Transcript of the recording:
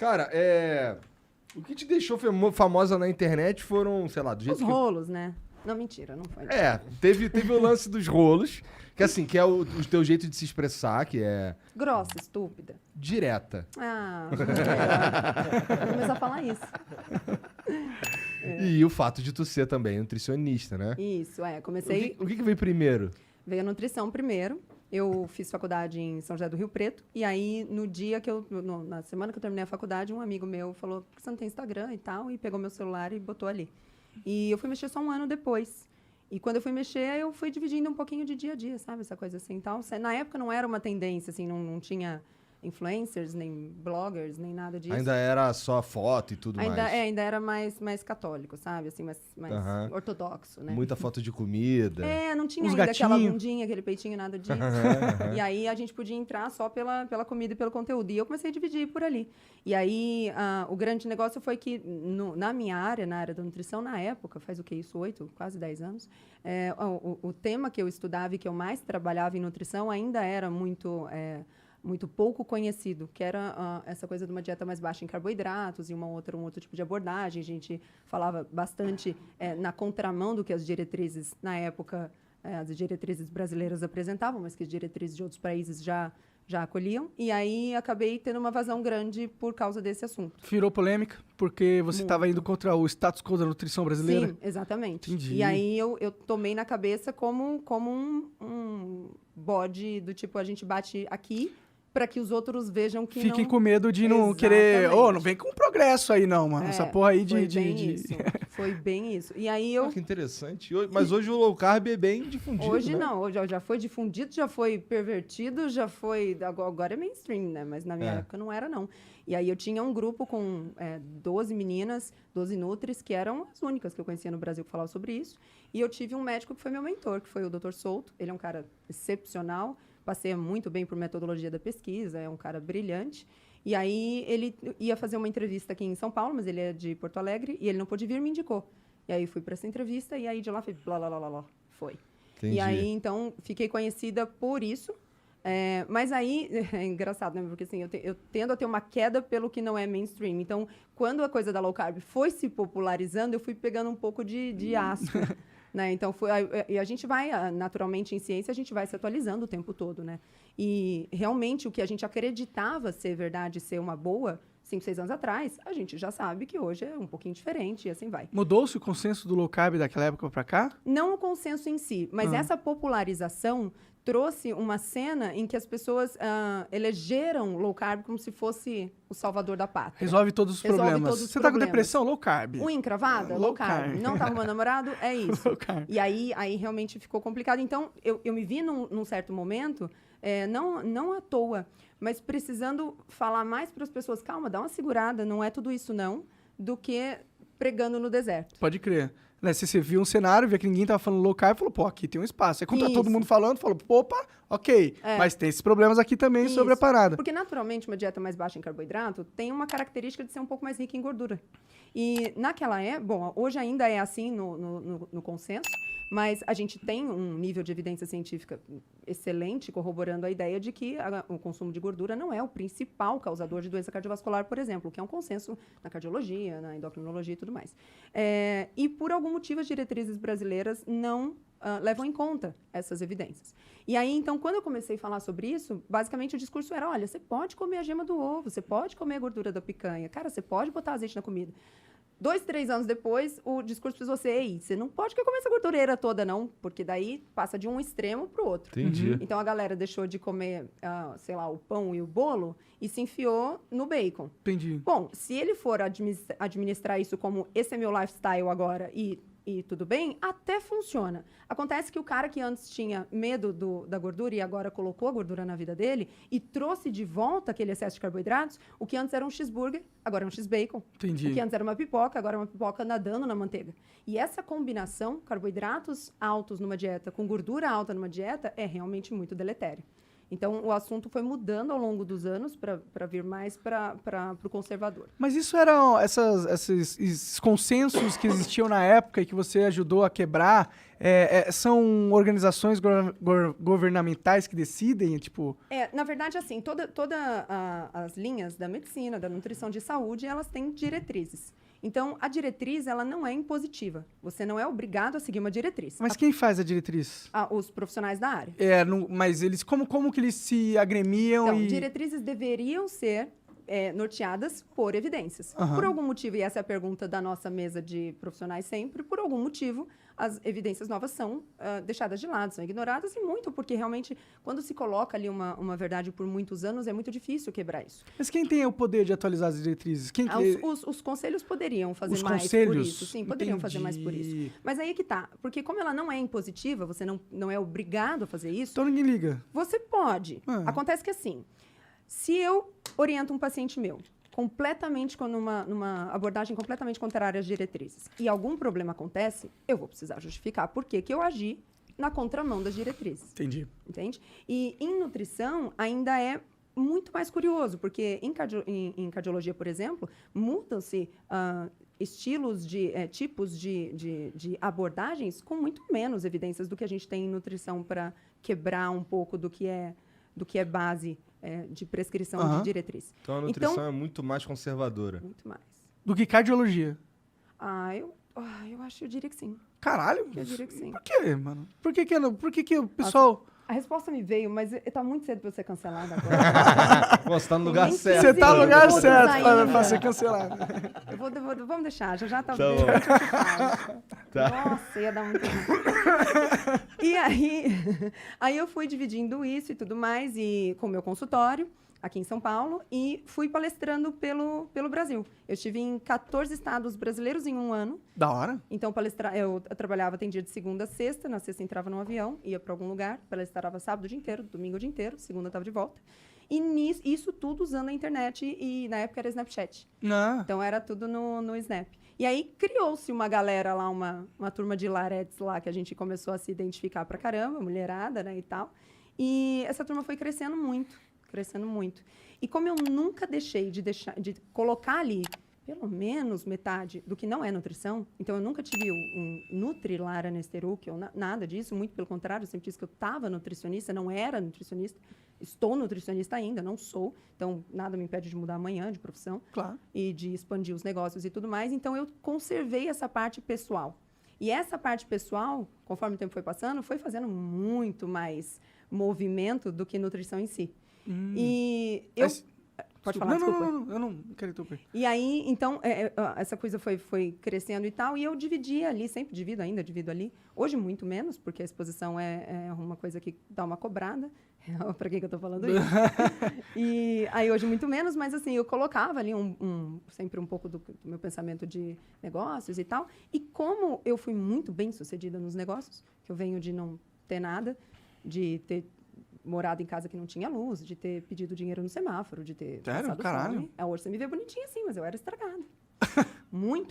Cara, o que te deixou famosa na internet foram, sei lá, do jeito Os rolos, né? Não, mentira, não foi. Teve o lance dos rolos, que assim, que é o teu jeito de se expressar, que é Grossa, estúpida. direta. Vou começar a falar isso. E o fato de tu ser também nutricionista, né? Isso, comecei... O que veio primeiro? Veio a nutrição primeiro. Eu fiz faculdade em São José do Rio Preto. E aí, no dia que na semana que eu terminei a faculdade, um amigo meu falou, por que você não tem Instagram e tal? E pegou meu celular e botou ali. E eu fui mexer só um ano depois. E quando eu fui mexer, eu fui dividindo um pouquinho de dia a dia, sabe? Essa coisa assim, tal. Na época não era uma tendência, assim, não tinha influencers, nem bloggers, nem nada disso. Ainda era só foto e tudo mais. Ainda era mais católico, sabe? Assim, mais ortodoxo, né? Muita foto de comida. Não tinha Uns ainda gatinho. aquela bundinha, aquele peitinho, nada disso. E aí a gente podia entrar só pela comida e pelo conteúdo. E eu comecei a dividir por ali. E aí o grande negócio foi que na minha área, na área da nutrição, na época, faz o que isso? 8, quase 10 anos, o tema que eu estudava e que eu mais trabalhava em nutrição ainda era muito pouco conhecido, que era essa coisa de uma dieta mais baixa em carboidratos e um outro tipo de abordagem. A gente falava bastante na contramão do que as diretrizes, na época, as diretrizes brasileiras apresentavam, mas que as diretrizes de outros países já acolhiam. E aí acabei tendo uma vazão grande por causa desse assunto. Virou polêmica, porque você estava indo contra o status quo da nutrição brasileira? Sim, exatamente. Entendi. E aí eu tomei na cabeça como um bode do tipo, a gente bate aqui para que os outros vejam que Fiquem não... com medo de não Exatamente. querer... não vem com progresso aí não, mano. Essa porra aí foi bem isso. Foi bem isso. E aí Que interessante. Mas hoje o low carb é bem difundido, Hoje né? não, hoje já foi difundido, já foi pervertido, já foi... Agora é mainstream, né? Mas na minha época não era, não. E aí eu tinha um grupo com 12 meninas, 12 nutris, que eram as únicas que eu conhecia no Brasil que falavam sobre isso. E eu tive um médico que foi meu mentor, que foi o Dr. Souto. Ele é um cara excepcional, passeia muito bem por metodologia da pesquisa, é um cara brilhante. E aí ele ia fazer uma entrevista aqui em São Paulo, mas ele é de Porto Alegre, e ele não pôde vir, me indicou. E aí fui para essa entrevista, e aí de lá foi foi. Entendi. E aí, então, fiquei conhecida por isso. Mas aí, é engraçado, né? Porque assim, eu tendo a ter uma queda pelo que não é mainstream. Então, quando a coisa da low carb foi se popularizando, eu fui pegando um pouco de asco. Né? Então, e a gente vai, naturalmente, em ciência, a gente vai se atualizando o tempo todo, né? E, realmente, o que a gente acreditava ser verdade, ser uma boa, 5, 6 anos atrás, a gente já sabe que hoje é um pouquinho diferente e assim vai. Mudou-se o consenso do low carb daquela época pra cá? Não o consenso em si, mas essa popularização trouxe uma cena em que as pessoas elegeram low carb como se fosse o salvador da pátria. Resolve todos os problemas. Todos os Você tá com problemas. depressão? Low carb. Unha encravada? Low carb. Não tá arrumando namorado? É isso. Low carb. E aí realmente ficou complicado. Então, eu me vi num certo momento, não à toa, mas precisando falar mais para as pessoas, calma, dá uma segurada, não é tudo isso não, do que pregando no deserto. Pode crer. Né, você viu um cenário, via que ninguém tava falando low carb, falou, pô, aqui tem um espaço. Aí quando tá todo Isso. mundo falando, falou, opa, ok. Mas tem esses problemas aqui também sobre a parada. Porque, naturalmente, uma dieta mais baixa em carboidrato tem uma característica de ser um pouco mais rica em gordura. E naquela época, hoje ainda é assim no consenso, mas a gente tem um nível de evidência científica excelente corroborando a ideia de que o consumo de gordura não é o principal causador de doença cardiovascular, por exemplo, que é um consenso na cardiologia, na endocrinologia e tudo mais. E por algum motivo as diretrizes brasileiras não levam em conta essas evidências. E aí, então, quando eu comecei a falar sobre isso, basicamente o discurso era, olha, você pode comer a gema do ovo, você pode comer a gordura da picanha, cara, você pode botar azeite na comida. 2, 3 anos depois, o discurso precisou ser, ei, você não pode comer essa gordureira toda, não, porque daí passa de um extremo para o outro. Entendi. Então, a galera deixou de comer, sei lá, o pão e o bolo e se enfiou no bacon. Entendi. Bom, se ele for administrar isso como esse é meu lifestyle agora e tudo bem, até funciona. Acontece que o cara que antes tinha medo da gordura e agora colocou a gordura na vida dele e trouxe de volta aquele excesso de carboidratos, o que antes era um cheeseburger, agora é um x-bacon. Entendi. O que antes era uma pipoca, agora é uma pipoca nadando na manteiga. E essa combinação, carboidratos altos numa dieta com gordura alta numa dieta, é realmente muito deletério. Então, o assunto foi mudando ao longo dos anos para vir mais para o conservador. Mas isso eram esses consensos que existiam na época e que você ajudou a quebrar, são organizações governamentais que decidem, tipo... Na verdade, assim, todas as linhas da medicina, da nutrição de saúde, elas têm diretrizes. Então, a diretriz, ela não é impositiva. Você não é obrigado a seguir uma diretriz. Mas quem faz a diretriz? Os profissionais da área. Mas eles, como que eles se agremiam Então, diretrizes deveriam ser norteadas por evidências. Por algum motivo, e essa é a pergunta da nossa mesa de profissionais sempre, por algum motivo, as evidências novas são deixadas de lado, são ignoradas, e muito porque realmente, quando se coloca ali uma verdade por muitos anos, é muito difícil quebrar isso. Mas quem tem o poder de atualizar as diretrizes? Os conselhos poderiam fazer Os mais conselhos? por isso. Sim, poderiam fazer mais por isso. Mas aí que tá. Porque como ela não é impositiva, você não é obrigado a fazer isso, Então ninguém liga. você pode. Acontece que assim, se eu oriento um paciente meu completamente numa abordagem completamente contrária às diretrizes e algum problema acontece, eu vou precisar justificar por que eu agi na contramão das diretrizes. Entendi. Entende? E em nutrição ainda é muito mais curioso, porque em cardiologia, por exemplo, mudam-se estilos tipos de abordagens com muito menos evidências do que a gente tem em nutrição para quebrar um pouco do que é base de prescrição de diretriz. Então a nutrição é muito mais conservadora. Muito mais. Do que cardiologia? Eu diria que sim. Caralho. Eu diria que sim. Por quê, mano? Por que o pessoal... A resposta me veio, mas tá muito cedo pra eu ser cancelada agora. Você tá no lugar certo. Você tá no lugar Todos certo ainda. pra ser cancelado. Vamos deixar, já tá Tá bem. bom. Tá. Nossa, ia dar muito E aí eu fui dividindo isso e tudo mais, e com o meu consultório, aqui em São Paulo, e fui palestrando pelo Brasil. Eu estive em 14 estados brasileiros em um ano. Da hora. Então, eu trabalhava, atendia de segunda a sexta, na sexta entrava num avião, ia para algum lugar, palestrava sábado o dia inteiro, domingo o dia inteiro, segunda estava de volta. E isso tudo usando a internet, e na época era Snapchat. Então, era tudo no Snap. E aí, criou-se uma galera lá, uma turma de laretes lá, que a gente começou a se identificar pra caramba, mulherada, né, e tal. E essa turma foi crescendo muito. E como eu nunca deixei de colocar ali pelo menos metade do que não é nutrição, então eu nunca tive um Nutri-Lara Nesteruk, ou nada disso, muito pelo contrário, eu sempre disse que eu estava nutricionista, não era nutricionista, estou nutricionista ainda, não sou, então nada me impede de mudar amanhã de profissão. Claro. E de expandir os negócios e tudo mais, então eu conservei essa parte pessoal. E essa parte pessoal, conforme o tempo foi passando, foi fazendo muito mais movimento do que nutrição em si. E eu... Pode falar, desculpa. Não, eu não quero interromper. E aí, então, essa coisa foi crescendo e tal, e eu dividia ali, sempre divido ali. Hoje, muito menos, porque a exposição é uma coisa que dá uma cobrada. Para que eu estou falando isso? E aí, hoje, muito menos, mas assim, eu colocava ali sempre um pouco do meu pensamento de negócios e tal. E como eu fui muito bem sucedida nos negócios, que eu venho de não ter nada, de ter morado em casa que não tinha luz, de ter pedido dinheiro no semáforo, de ter passado fome. Hoje você me vê bonitinha assim, mas eu era estragada. Muito.